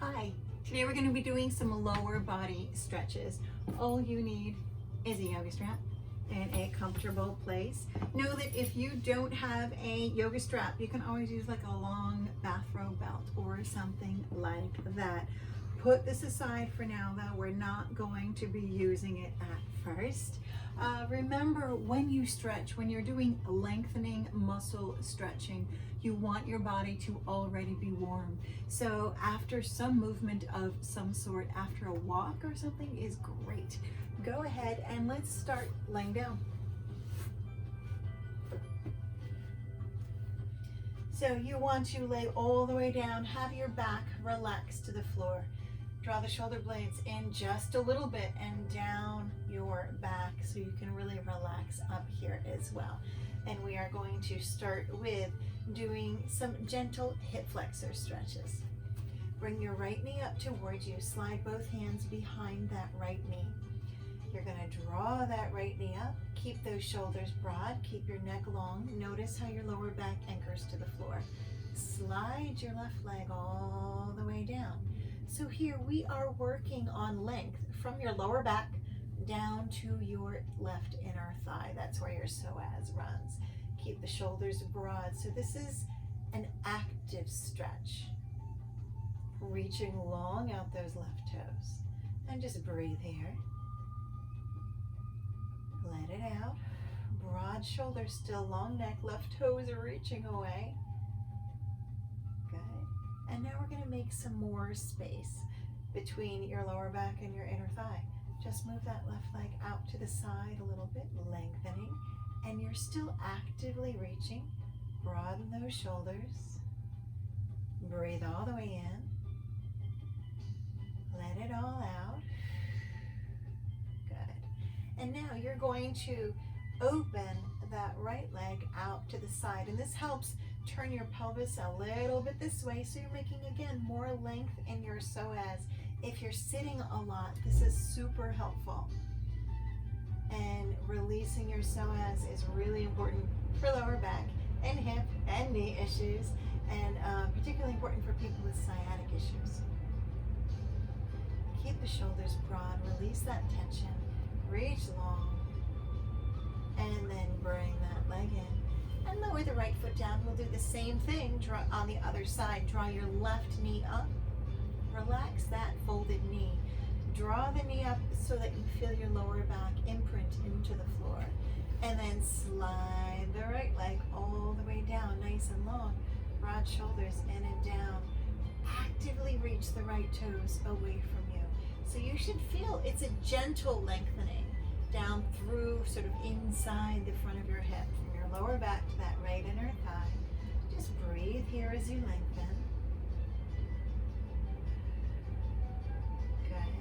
Hi, today we're going to be doing some lower body stretches. All you need is a yoga strap and a comfortable place. Know that if you don't have a yoga strap, you can always use like a long bathrobe belt or something like that. Put this aside for now though, we're not going to be using it at first. Remember, when you stretch, when you're doing lengthening muscle stretching, you want your body to already be warm. So after some movement of some sort, after a walk or something is great. Go ahead and let's start laying down. So you want to lay all the way down, have your back relaxed to the floor. Draw the shoulder blades in just a little bit and down your back so you can really relax up here as well. And we are going to start with doing some gentle hip flexor stretches. Bring your right knee up towards you. Slide both hands behind that right knee. You're going to draw that right knee up. Keep those shoulders broad. Keep your neck long. Notice how your lower back anchors to the floor. Slide your left leg all the way down. So here we are working on length from your lower back down to your left inner thigh. That's where your psoas runs. Keep the shoulders broad. So this is an active stretch. Reaching long out those left toes. And just breathe here. Let it out. Broad shoulders, still long neck. Left toes are reaching away. And now we're going to make some more space between your lower back and your inner thigh. Just move that left leg out to the side a little bit, lengthening, and you're still actively reaching. Broaden those shoulders. Breathe all the way in. Let it all out. Good. And now you're going to open that right leg out to the side, and this helps turn your pelvis a little bit this way, so you're making, again, more length in your psoas. If you're sitting a lot, this is super helpful. And releasing your psoas is really important for lower back and hip and knee issues, and particularly important for people with sciatic issues. Keep the shoulders broad, release that tension, reach long, and then bring that leg in. And lower the right foot down. We'll do the same thing on the other side. Draw your left knee up. Relax that folded knee. Draw the knee up so that you feel your lower back imprint into the floor. And then slide the right leg all the way down, nice and long. Broad shoulders in and down. Actively reach the right toes away from you. So you should feel it's a gentle lengthening down through, sort of inside the front of your hip. Lower back to that right inner thigh. Just breathe here as you lengthen. Good.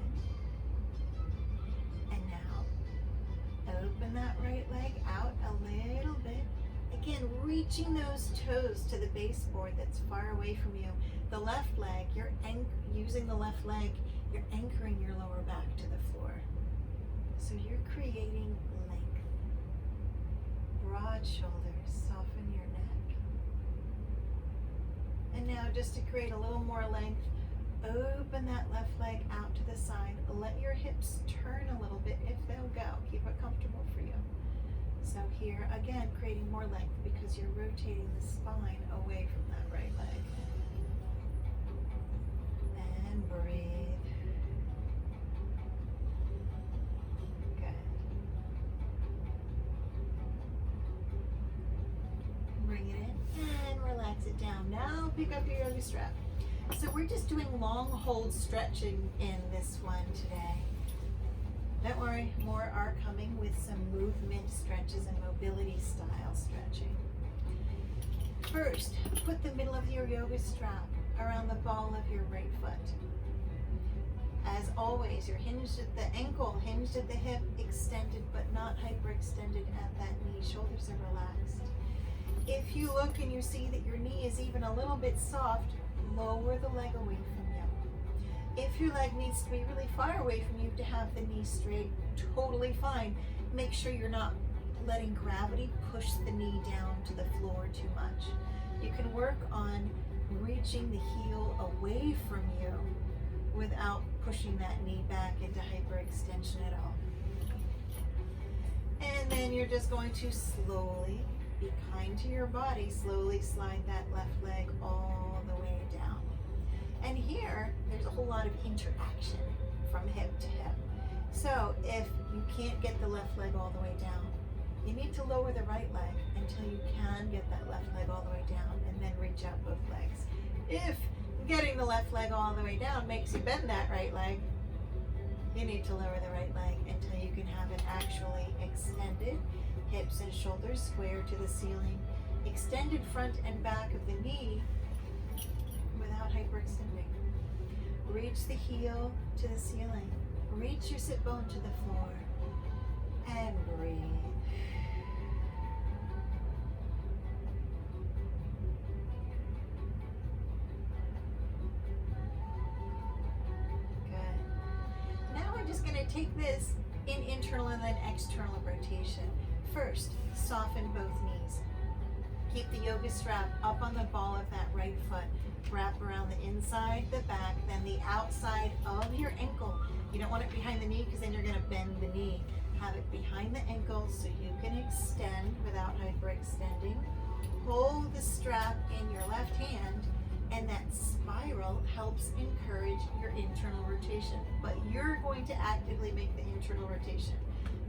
And now, open that right leg out a little bit. Again, reaching those toes to the baseboard that's far away from you. The left leg, you're using the left leg, you're anchoring your lower back to the floor. So you're creating length. Broad shoulders, soften your neck. And now, just to create a little more length, open that left leg out to the side. Let your hips turn a little bit if they'll go. Keep it comfortable for you. So here, again, creating more length because you're rotating the spine away from that right leg. And breathe. Bring it in and relax it down. Now pick up your yoga strap. So we're just doing long hold stretching in this one today. Don't worry, more are coming with some movement stretches and mobility style stretching. First, put the middle of your yoga strap around the ball of your right foot. As always, you're hinged at the ankle, hinged at the hip, extended but not hyperextended at that knee. Shoulders are relaxed. If you look and you see that your knee is even a little bit soft, lower the leg away from you. If your leg needs to be really far away from you to have the knee straight, totally fine. Make sure you're not letting gravity push the knee down to the floor too much. You can work on reaching the heel away from you without pushing that knee back into hyperextension at all. And then you're just going to slowly, be kind to your body, slowly slide that left leg all the way down. And here, there's a whole lot of interaction from hip to hip. So if you can't get the left leg all the way down, you need to lower the right leg until you can get that left leg all the way down, and then reach out both legs. If getting the left leg all the way down makes you bend that right leg, you need to lower the right leg until you can have it actually extended, hips and shoulders square to the ceiling, extended front and back of the knee without hyperextending. Reach the heel to the ceiling, reach your sit bone to the floor, and breathe. Take this in internal and then external rotation. First, soften both knees. Keep the yoga strap up on the ball of that right foot. Wrap around the inside, the back, then the outside of your ankle. You don't want it behind the knee because then you're going to bend the knee. Have it behind the ankle so you can extend without hyperextending. Hold the strap in your left hand, and that spiral helps encourage your internal rotation. But you're going to actively make the internal rotation.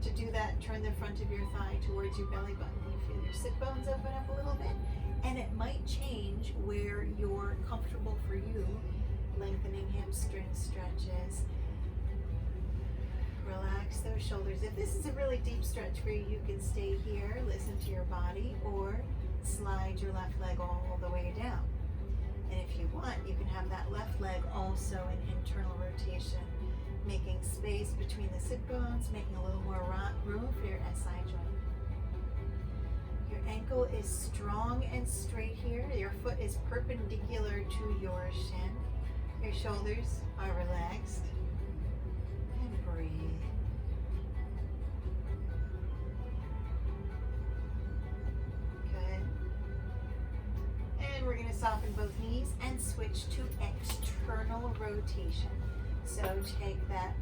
To do that, turn the front of your thigh towards your belly button. You feel your sit bones open up a little bit, and it might change where you're comfortable for you. Lengthening hamstring stretches. Relax those shoulders. If this is a really deep stretch for you, you can stay here, listen to your body, or slide your left leg all the way down. And if you want, you can have that left leg also in internal rotation, making space between the sit bones, making a little more room for your SI joint. Your ankle is strong and straight here. Your foot is perpendicular to your shin. Your shoulders are relaxed. And breathe. We're going to soften both knees and switch to external rotation. So take that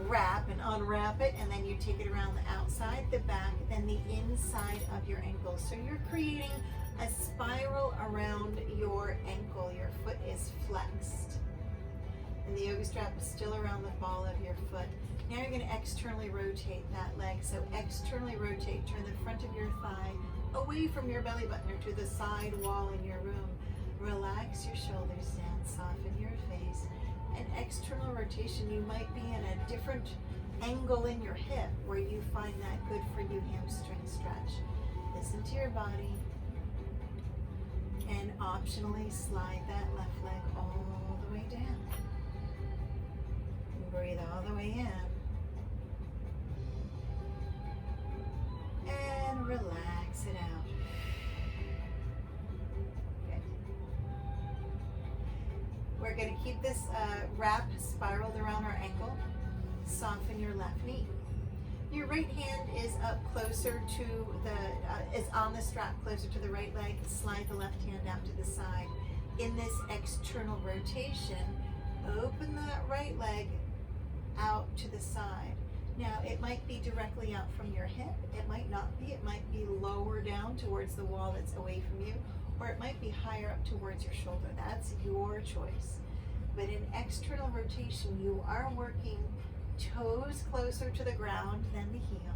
wrap and unwrap it, and then you take it around the outside, the back, then the inside of your ankle. So you're creating a spiral around your ankle. Your foot is flexed, and the yoga strap is still around the ball of your foot. Now you're going to externally rotate that leg. So externally rotate, turn the front of your thigh away from your belly button or to the side wall in your room. Relax your shoulders down, soften your face. And external rotation, you might be in a different angle in your hip where you find that good for you hamstring stretch. Listen to your body, and optionally slide that left leg all the way down. Breathe all the way in. And relax it out. Good. We're going to keep this wrap spiraled around our ankle. Soften your left knee. Your right hand is up closer to the, is on the strap closer to the right leg. Slide the left hand out to the side. In this external rotation, open that right leg out to the side. Now, it might be directly out from your hip. It might not be. It might be lower down towards the wall that's away from you, or it might be higher up towards your shoulder. That's your choice. But in external rotation, you are working toes closer to the ground than the heel.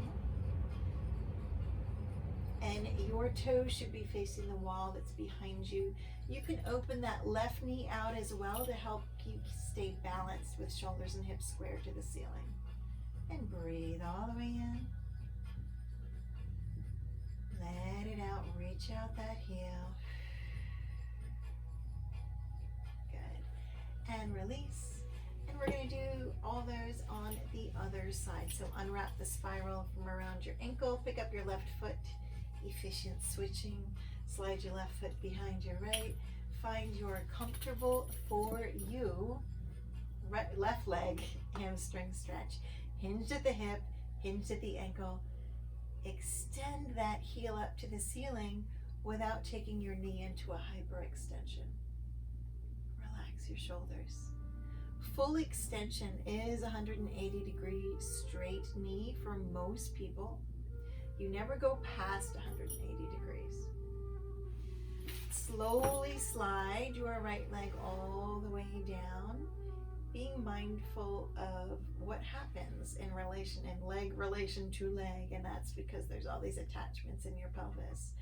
And your toes should be facing the wall that's behind you. You can open that left knee out as well to help you stay balanced with shoulders and hips square to the ceiling. And breathe all the way in. Let it out. Reach out that heel. Good. And release. And we're going to do all those on the other side. So unwrap the spiral from around your ankle. Pick up your left foot. Efficient switching. Slide your left foot behind your right. Find your comfortable for you left leg hamstring stretch. Hinged at the hip, hinged at the ankle. Extend that heel up to the ceiling without taking your knee into a hyperextension. Relax your shoulders. Full extension is 180-degree straight knee for most people. You never go past 180 degrees. Slowly slide your right leg all the way down, being mindful of what happens in relation to leg, and that's because there's all these attachments in your pelvis.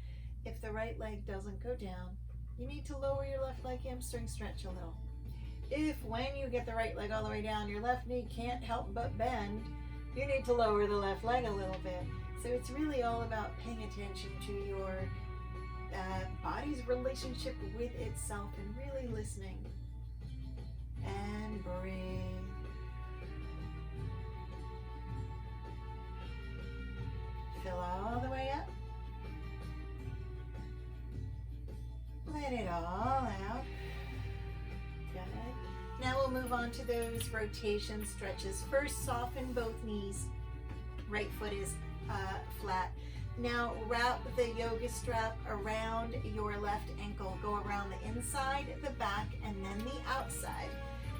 If the right leg doesn't go down, you need to lower your left leg hamstring stretch a little. If when you get the right leg all the way down, your left knee can't help but bend, you need to lower the left leg a little bit. So it's really all about paying attention to your body's relationship with itself and really listening. And breathe. Fill all the way up. Let it all out. Good. Now we'll move on to those rotation stretches. First, soften both knees. Right foot is flat. Now wrap the yoga strap around your left ankle. Go around the inside, the back, and then the outside.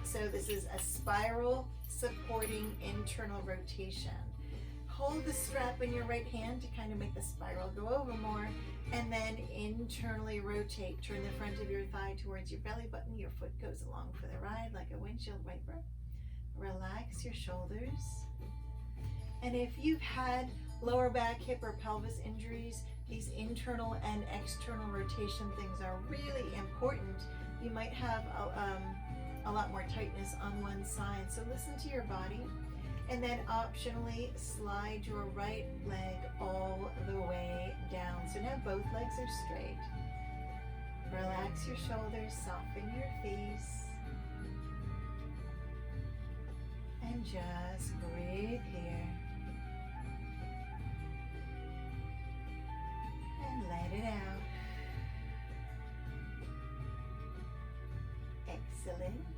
So this is a spiral supporting internal rotation. Hold the strap in your right hand to kind of make the spiral go over more, and then internally rotate. Turn the front of your thigh towards your belly button. Your foot goes along for the ride like a windshield wiper. Relax your shoulders. And if you've had lower back, hip, or pelvis injuries, these internal and external rotation things are really important. You might have a lot more tightness on one side, so listen to your body. And then optionally slide your right leg all the way down. So now both legs are straight. Relax your shoulders, soften your face. And just breathe here. And let it out. Excellent.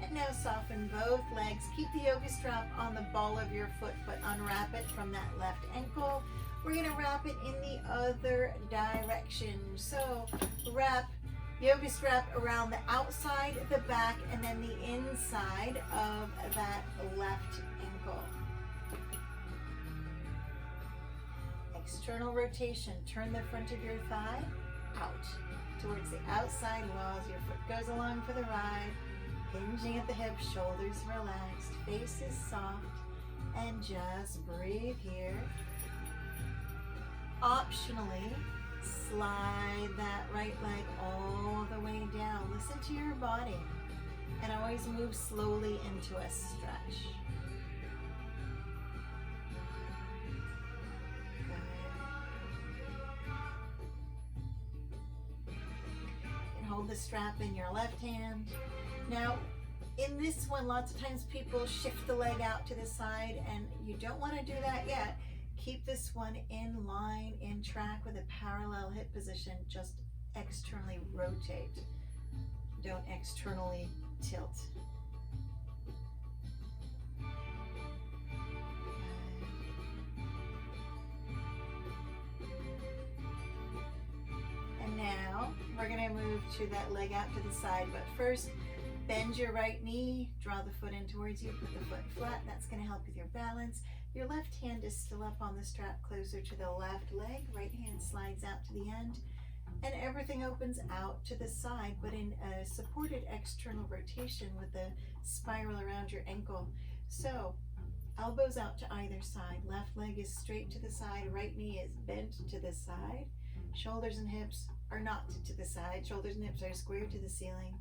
And now soften both legs. Keep the yoga strap on the ball of your foot, but unwrap it from that left ankle. We're going to wrap it in the other direction. So wrap yoga strap around the outside, the back, and then the inside of that left ankle. External rotation. Turn the front of your thigh out towards the outside walls. Your foot goes along for the ride. Hinging at the hips, shoulders relaxed, face is soft, and just breathe here. Optionally, slide that right leg all the way down. Listen to your body, and always move slowly into a stretch. Good. And hold the strap in your left hand. Now, in this one, lots of times people shift the leg out to the side, and you don't want to do that yet. Keep this one in line, in track with a parallel hip position. Just externally rotate. Don't externally tilt. And now, we're going to move to that leg out to the side, but first, bend your right knee, draw the foot in towards you, put the foot flat. That's going to help with your balance. Your left hand is still up on the strap closer to the left leg. Right hand slides out to the end, and everything opens out to the side, but in a supported external rotation with the spiral around your ankle. So elbows out to either side. Left leg is straight to the side. Right knee is bent to the side. Shoulders and hips are not to the side. Shoulders and hips are square to the ceiling.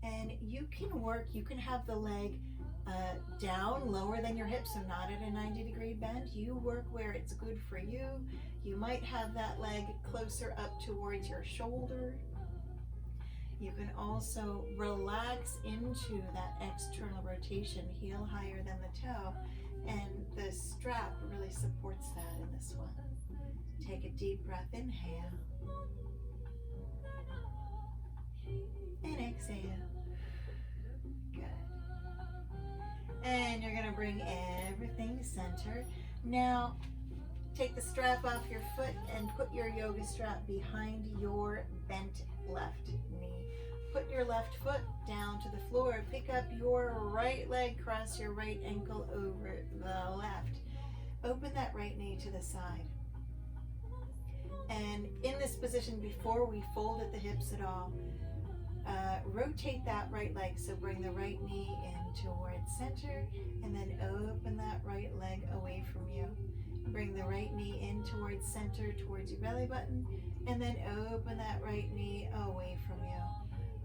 And you can have the leg down lower than your hips, so not at a 90-degree bend. You work where it's good for you. You might have that leg closer up towards your shoulder. You can also relax into that external rotation, heel higher than the toe, and the strap really supports that in this one. Take a deep breath, inhale, and exhale. Good. And you're going to bring everything to center. Now, take the strap off your foot and put your yoga strap behind your bent left knee. put your left foot down to the floor. Pick up your right leg, cross your right ankle over the left. Open that right knee to the side. And in this position, before we fold at the hips at all, rotate that right leg. So bring the right knee in towards center, and then open that right leg away from you. Bring the right knee in towards center, towards your belly button, and then open that right knee away from you.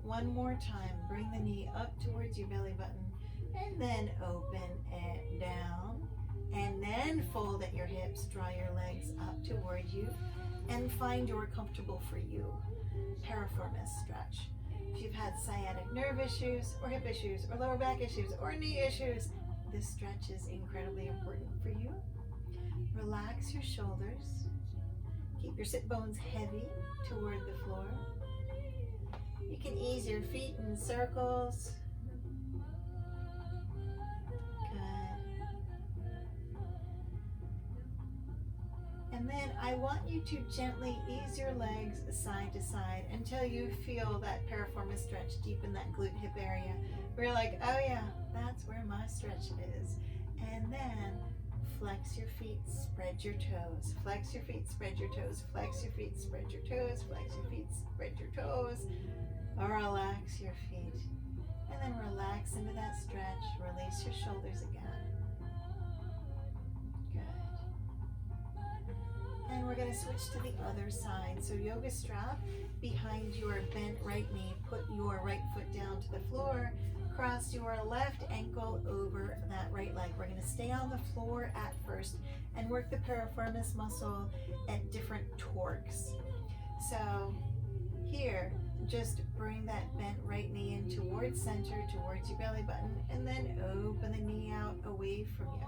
One more time, bring the knee up towards your belly button, and then open it down, and then fold at your hips. Draw your legs up toward you, and find your comfortable for you piriformis stretch. If you've had sciatic nerve issues, or hip issues, or lower back issues, or knee issues, this stretch is incredibly important for you. Relax your shoulders. Keep your sit bones heavy toward the floor. You can ease your feet in circles. Good. And then I want you to gently ease your legs side to side until you feel that piriformis stretch deep in that glute hip area. Where you're like, oh yeah, that's where my stretch is. And then flex your feet, spread your toes. Flex your feet, spread your toes. Flex your feet, spread your toes. Flex your feet, spread your toes. Relax your feet. And then relax into that stretch. Release your shoulders again. Good. And we're going to switch to the other side. So yoga strap behind your bent right knee. Put your right foot down to the floor. Cross your left ankle over that right leg. We're going to stay on the floor at first and work the piriformis muscle at different torques. So here, just bring that bent right knee in towards center, towards your belly button, and then open the knee out away from you.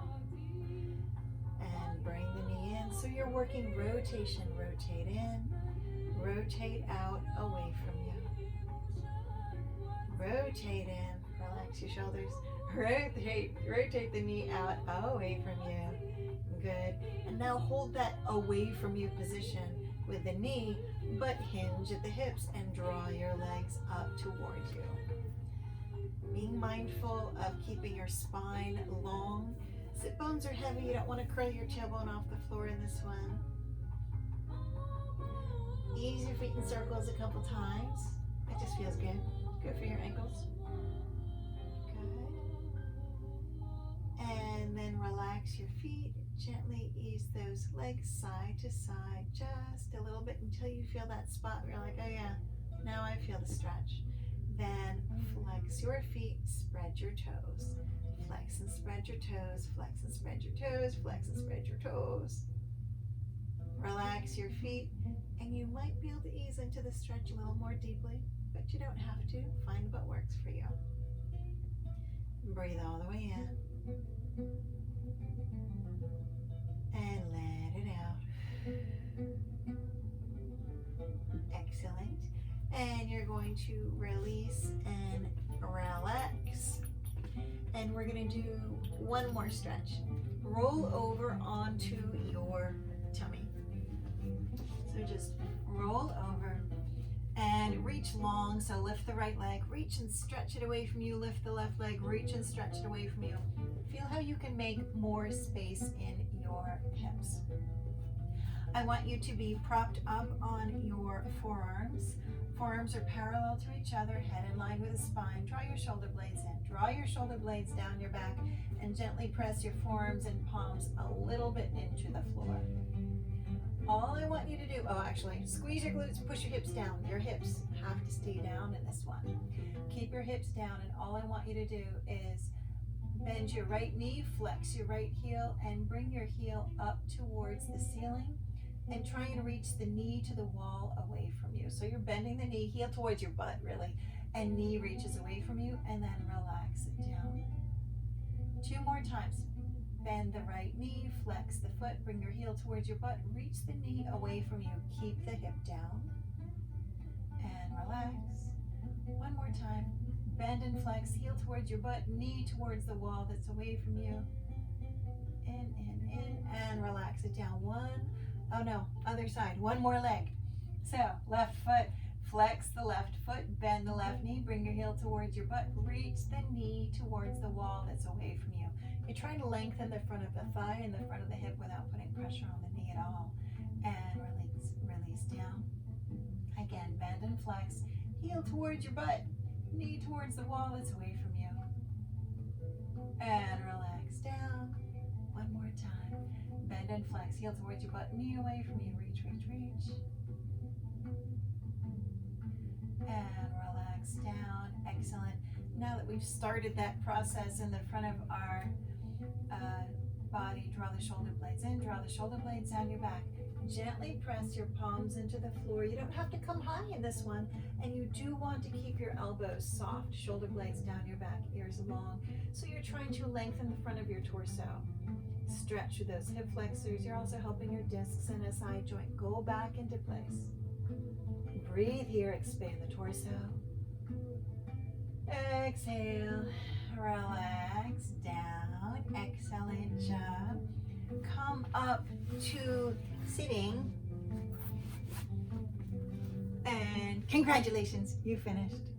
And bring the knee in. So you're working rotation. Rotate in, rotate out away from you. Rotate in. Relax your shoulders. Rotate the knee out away from you. Good. And now hold that away from you position with the knee, but hinge at the hips and draw your legs up towards you. Being mindful of keeping your spine long. Sit bones are heavy. You don't want to curl your tailbone off the floor in this one. Ease your feet in circles a couple times. It just feels good. Good for your ankles. And then relax your feet. Gently ease those legs side to side just a little bit until you feel that spot where you're like, oh yeah, now I feel the stretch. Then flex your feet, spread your toes. Flex and spread your toes, flex and spread your toes, flex and spread your toes. Relax your feet, and you might be able to ease into the stretch a little more deeply, but you don't have to. Find what works for you. Breathe all the way in. And let it out. Excellent. And you're going to release and relax. And we're going to do one more stretch. Roll over onto your tummy. So just roll over and reach long. So lift the right leg, reach and stretch it away from you. Lift the left leg, reach and stretch it away from you. Feel how you can make more space in your hips. I want you to be propped up on your forearms. Forearms are parallel to each other, head in line with the spine. Draw your shoulder blades in. Draw your shoulder blades down your back and gently press your forearms and palms a little bit into the floor. All I want you to do, squeeze your glutes, push your hips down. Your hips have to stay down in this one. Keep your hips down, and all I want you to do is bend your right knee, flex your right heel, and bring your heel up towards the ceiling and try and reach the knee to the wall away from you. So you're bending the knee, heel towards your butt really, and knee reaches away from you, and then relax it down. 2 more times. Bend the right knee, flex the foot, bring your heel towards your butt, reach the knee away from you, keep the hip down, and relax. 1 more time. Bend and flex, heel towards your butt, knee towards the wall that's away from you. In, and relax it down. Other side. 1 more leg. So, left foot, Flex the left foot, bend the left knee, bring your heel towards your butt, reach the knee towards the wall that's away from you. You're trying to lengthen the front of the thigh and the front of the hip without putting pressure on the knee at all. And release down. Again, bend and flex, heel towards your butt, knee towards the wall that's away from you. And relax down. One more time. Bend and flex, heel towards your butt, knee away from you. Reach, reach, reach. And relax down. Excellent. Now that we've started that process in the front of our body, draw the shoulder blades in, draw the shoulder blades down your back. Gently press your palms into the floor. You don't have to come high in this one, and you do want to keep your elbows soft, shoulder blades down your back, ears long. So you're trying to lengthen the front of your torso. Stretch through those hip flexors. You're also helping your discs and SI joint go back into place. Breathe here, expand the torso. Exhale, relax down, excellent job. Come up to sitting, and congratulations, you finished.